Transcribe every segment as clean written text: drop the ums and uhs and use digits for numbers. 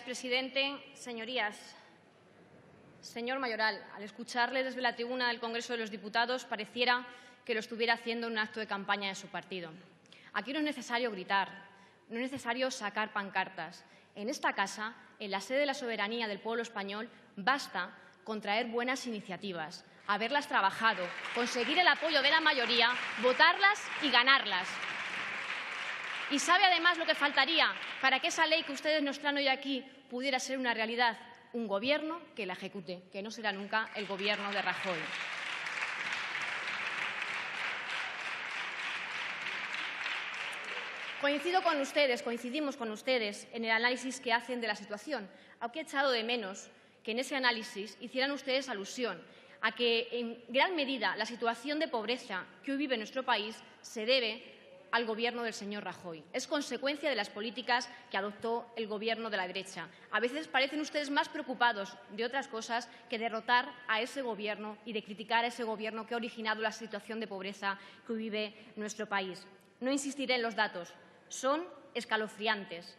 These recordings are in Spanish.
presidente. Señorías, señor Mayoral, al escucharle desde la tribuna del Congreso de los Diputados pareciera que lo estuviera haciendo en un acto de campaña de su partido. Aquí no es necesario gritar, no es necesario sacar pancartas. En esta casa, en la sede de la soberanía del pueblo español, basta con traer buenas iniciativas, haberlas trabajado, conseguir el apoyo de la mayoría, votarlas y ganarlas. ¿Y sabe además lo que faltaría para que esa ley que ustedes nos traen hoy aquí pudiera ser una realidad? Un Gobierno que la ejecute, que no será nunca el Gobierno de Rajoy. Coincidimos con ustedes en el análisis que hacen de la situación, aunque he echado de menos que en ese análisis hicieran ustedes alusión a que, en gran medida, la situación de pobreza que hoy vive nuestro país se debe al Gobierno del señor Rajoy. Es consecuencia de las políticas que adoptó el Gobierno de la derecha. A veces parecen ustedes más preocupados de otras cosas que de derrotar a ese Gobierno y de criticar a ese Gobierno que ha originado la situación de pobreza que hoy vive nuestro país. No insistiré en los datos. Son escalofriantes.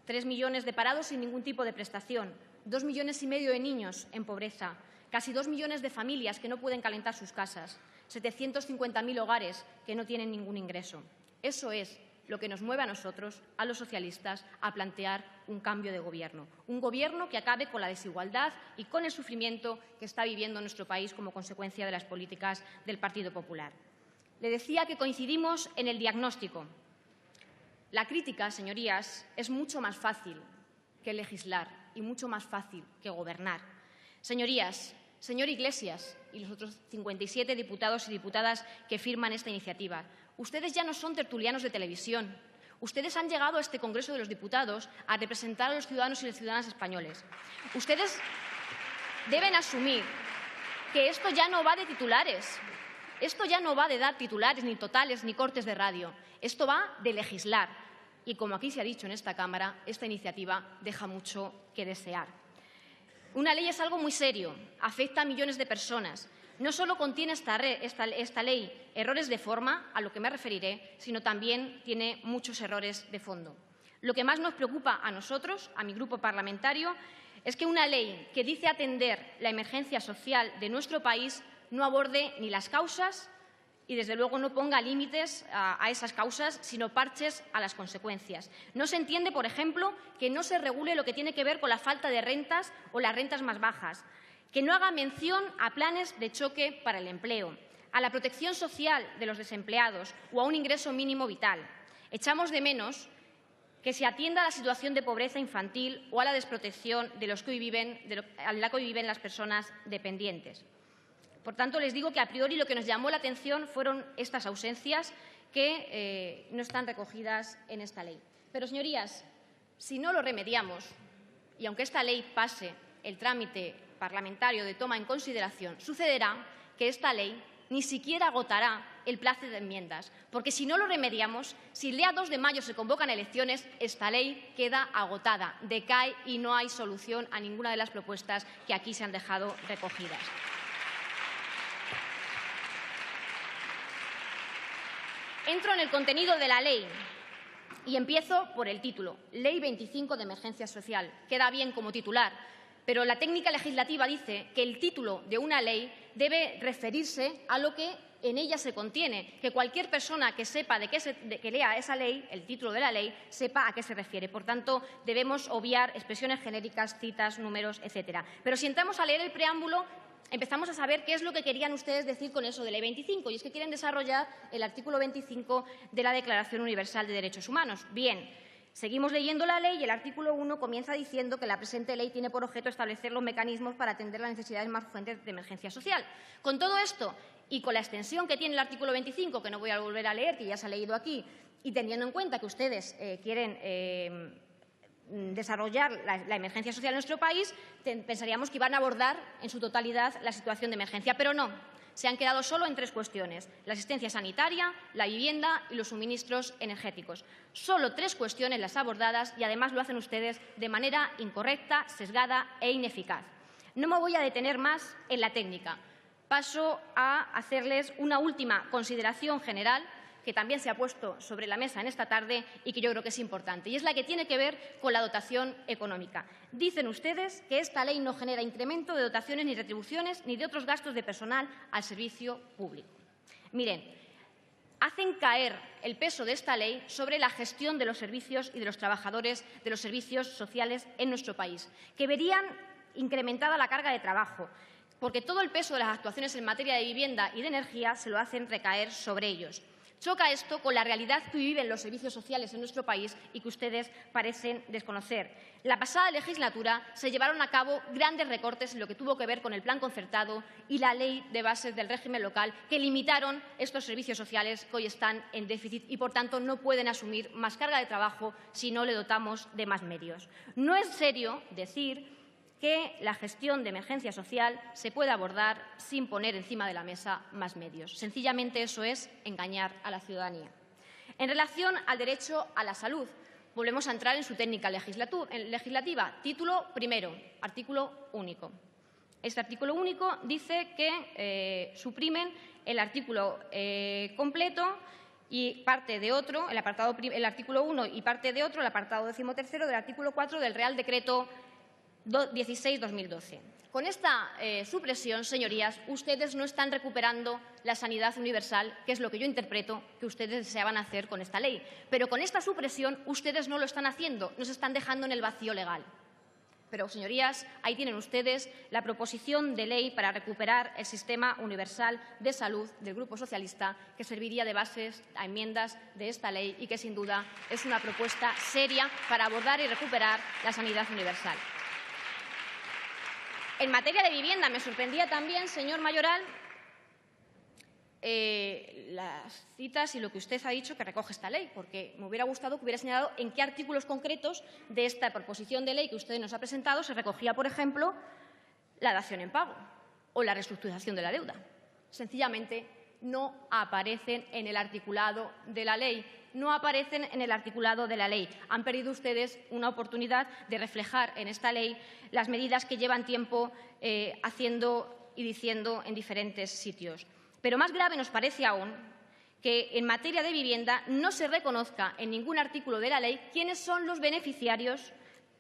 3 millones de parados sin ningún tipo de prestación, 2,5 millones de niños en pobreza, casi 2 millones de familias que no pueden calentar sus casas, 750.000 hogares que no tienen ningún ingreso. Eso es lo que nos mueve a nosotros, a los socialistas, a plantear un cambio de Gobierno. Un Gobierno que acabe con la desigualdad y con el sufrimiento que está viviendo nuestro país como consecuencia de las políticas del Partido Popular. Le decía que coincidimos en el diagnóstico. La crítica, señorías, es mucho más fácil que legislar y mucho más fácil que gobernar. Señorías, señor Iglesias y los otros 57 diputados y diputadas que firman esta iniciativa, ustedes ya no son tertulianos de televisión. Ustedes han llegado a este Congreso de los Diputados a representar a los ciudadanos y las ciudadanas españoles. Ustedes deben asumir que esto ya no va de titulares. Esto ya no va de dar titulares, ni totales, ni cortes de radio. Esto va de legislar. Y como aquí se ha dicho en esta Cámara, esta iniciativa deja mucho que desear. Una ley es algo muy serio, afecta a millones de personas. No solo contiene esta ley errores de forma, a lo que me referiré, sino también tiene muchos errores de fondo. Lo que más nos preocupa a nosotros, a mi grupo parlamentario, es que una ley que dice atender la emergencia social de nuestro país no aborde ni las causas y, desde luego, no ponga límites a esas causas, sino parches a las consecuencias. No se entiende, por ejemplo, que no se regule lo que tiene que ver con la falta de rentas o las rentas más bajas, que no haga mención a planes de choque para el empleo, a la protección social de los desempleados o a un ingreso mínimo vital. Echamos de menos que se atienda a la situación de pobreza infantil o a la desprotección de los que hoy viven, las personas dependientes. Por tanto, les digo que, a priori, lo que nos llamó la atención fueron estas ausencias que no están recogidas en esta ley. Pero, señorías, si no lo remediamos, y aunque esta ley pase el trámite parlamentario de toma en consideración, sucederá que esta ley ni siquiera agotará el plazo de enmiendas, porque si no lo remediamos, si el día 2 de mayo se convocan elecciones, esta ley queda agotada, decae y no hay solución a ninguna de las propuestas que aquí se han dejado recogidas. Entro en el contenido de la ley y empiezo por el título. Ley 25 de Emergencia Social. Queda bien como titular, pero la técnica legislativa dice que el título de una ley debe referirse a lo que en ella se contiene, que cualquier persona que sepa que lea esa ley, el título de la ley, sepa a qué se refiere. Por tanto, debemos obviar expresiones genéricas, citas, números, etcétera. Pero si entramos a leer el preámbulo, empezamos a saber qué es lo que querían ustedes decir con eso de ley 25, y es que quieren desarrollar el artículo 25 de la Declaración Universal de Derechos Humanos. Bien, seguimos leyendo la ley y el artículo 1 comienza diciendo que la presente ley tiene por objeto establecer los mecanismos para atender las necesidades más urgentes de emergencia social. Con todo esto y con la extensión que tiene el artículo 25, que no voy a volver a leer, que ya se ha leído aquí, y teniendo en cuenta que ustedes quieren desarrollar la emergencia social en nuestro país, pensaríamos que iban a abordar en su totalidad la situación de emergencia, pero no. Se han quedado solo en 3 cuestiones: la asistencia sanitaria, la vivienda y los suministros energéticos. Solo 3 cuestiones las abordadas y, además, lo hacen ustedes de manera incorrecta, sesgada e ineficaz. No me voy a detener más en la técnica. Paso a hacerles una última consideración general que también se ha puesto sobre la mesa en esta tarde y que yo creo que es importante, y es la que tiene que ver con la dotación económica. Dicen ustedes que esta ley no genera incremento de dotaciones ni retribuciones ni de otros gastos de personal al servicio público. Miren, hacen caer el peso de esta ley sobre la gestión de los servicios y de los trabajadores de los servicios sociales en nuestro país, que verían incrementada la carga de trabajo, porque todo el peso de las actuaciones en materia de vivienda y de energía se lo hacen recaer sobre ellos. Choca esto con la realidad que viven los servicios sociales en nuestro país y que ustedes parecen desconocer. La pasada legislatura se llevaron a cabo grandes recortes en lo que tuvo que ver con el plan concertado y la ley de bases del régimen local, que limitaron estos servicios sociales que hoy están en déficit y, por tanto, no pueden asumir más carga de trabajo si no le dotamos de más medios. No es serio decir que la gestión de emergencia social se puede abordar sin poner encima de la mesa más medios. Sencillamente eso es engañar a la ciudadanía. En relación al derecho a la salud, volvemos a entrar en su técnica legislativa. Título primero, artículo único. Este artículo único dice que suprimen el artículo completo y parte de otro, el artículo 1 y parte de otro, el apartado 13º del artículo 4 del Real Decreto 16/2012. Con esta supresión, señorías, ustedes no están recuperando la sanidad universal, que es lo que yo interpreto que ustedes deseaban hacer con esta ley. Pero con esta supresión ustedes no lo están haciendo, nos están dejando en el vacío legal. Pero, señorías, ahí tienen ustedes la proposición de ley para recuperar el sistema universal de salud del Grupo Socialista, que serviría de bases a enmiendas de esta ley y que, sin duda, es una propuesta seria para abordar y recuperar la sanidad universal. En materia de vivienda, me sorprendía también, señor Mayoral, las citas y lo que usted ha dicho que recoge esta ley, porque me hubiera gustado que hubiera señalado en qué artículos concretos de esta proposición de ley que usted nos ha presentado se recogía, por ejemplo, la dación en pago o la reestructuración de la deuda. Sencillamente no aparecen en el articulado de la ley. No aparecen en el articulado de la ley. Han perdido ustedes una oportunidad de reflejar en esta ley las medidas que llevan tiempo haciendo y diciendo en diferentes sitios. Pero más grave nos parece aún que en materia de vivienda no se reconozca en ningún artículo de la ley quiénes son los beneficiarios,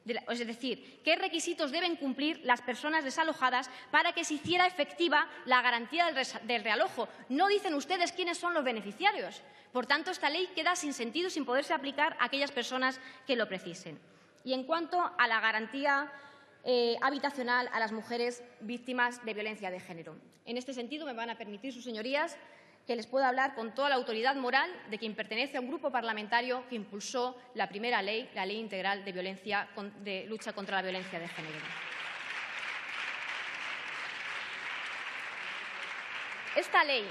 es decir, qué requisitos deben cumplir las personas desalojadas para que se hiciera efectiva la garantía del realojo. No dicen ustedes quiénes son los beneficiarios. Por tanto, esta ley queda sin sentido, sin poderse aplicar a aquellas personas que lo precisen. Y en cuanto a la garantía habitacional a las mujeres víctimas de violencia de género, en este sentido me van a permitir sus señorías que les pueda hablar con toda la autoridad moral de quien pertenece a un grupo parlamentario que impulsó la primera ley, la Ley Integral de Lucha contra la Violencia de Género. Esta ley,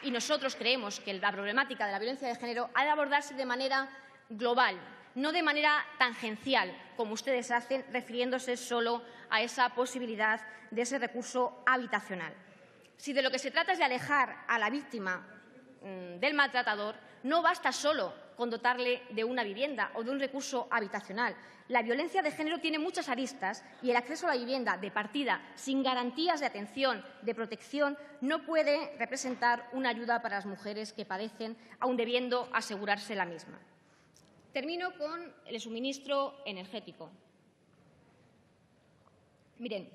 y nosotros creemos que la problemática de la violencia de género ha de abordarse de manera global, no de manera tangencial, como ustedes hacen, refiriéndose solo a esa posibilidad de ese recurso habitacional. Si de lo que se trata es de alejar a la víctima del maltratador, no basta solo con dotarle de una vivienda o de un recurso habitacional. La violencia de género tiene muchas aristas y el acceso a la vivienda de partida sin garantías de atención, de protección, no puede representar una ayuda para las mujeres que padecen, aun debiendo asegurarse la misma. Termino con el suministro energético. Miren,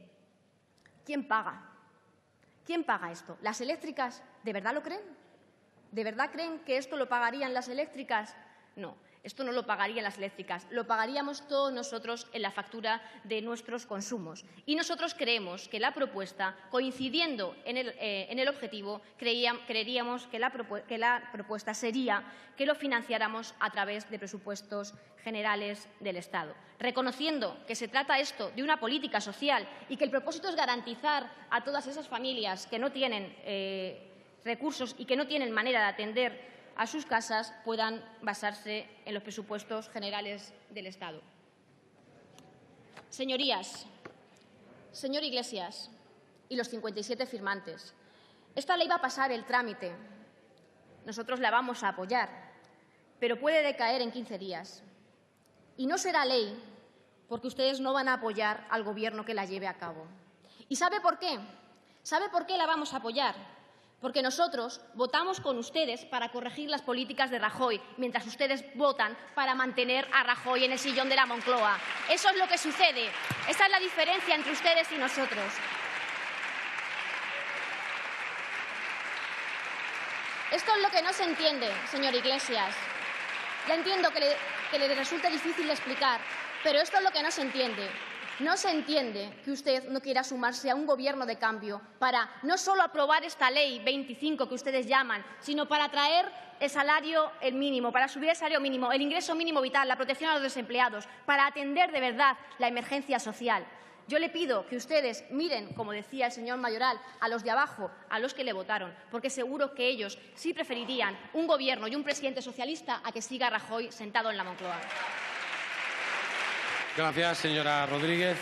¿quién paga? ¿Quién paga esto? ¿Las eléctricas? ¿De verdad lo creen? ¿De verdad creen que esto lo pagarían las eléctricas? No, esto no lo pagarían las eléctricas, lo pagaríamos todos nosotros en la factura de nuestros consumos. Y nosotros creemos que la propuesta, coincidiendo en el objetivo, creeríamos que la propuesta sería que lo financiáramos a través de presupuestos generales del Estado, reconociendo que se trata esto de una política social y que el propósito es garantizar a todas esas familias que no tienen recursos y que no tienen manera de atender a sus casas puedan basarse en los presupuestos generales del Estado. Señorías, señor Iglesias y los 57 firmantes, esta ley va a pasar el trámite. Nosotros la vamos a apoyar, pero puede decaer en 15 días. Y no será ley porque ustedes no van a apoyar al Gobierno que la lleve a cabo. ¿Y sabe por qué? ¿Sabe por qué la vamos a apoyar? Porque nosotros votamos con ustedes para corregir las políticas de Rajoy, mientras ustedes votan para mantener a Rajoy en el sillón de la Moncloa. Eso es lo que sucede. Esa es la diferencia entre ustedes y nosotros. Esto es lo que no se entiende, señor Iglesias. Ya entiendo que le resulta difícil de explicar, pero esto es lo que no se entiende. No se entiende que usted no quiera sumarse a un gobierno de cambio para no solo aprobar esta ley 25 que ustedes llaman, sino para traer el mínimo, para subir el salario mínimo, el ingreso mínimo vital, la protección a los desempleados, para atender de verdad la emergencia social. Yo le pido que ustedes miren, como decía el señor Mayoral, a los de abajo, a los que le votaron, porque seguro que ellos sí preferirían un gobierno y un presidente socialista a que siga Rajoy sentado en la Moncloa. Gracias, señora Rodríguez.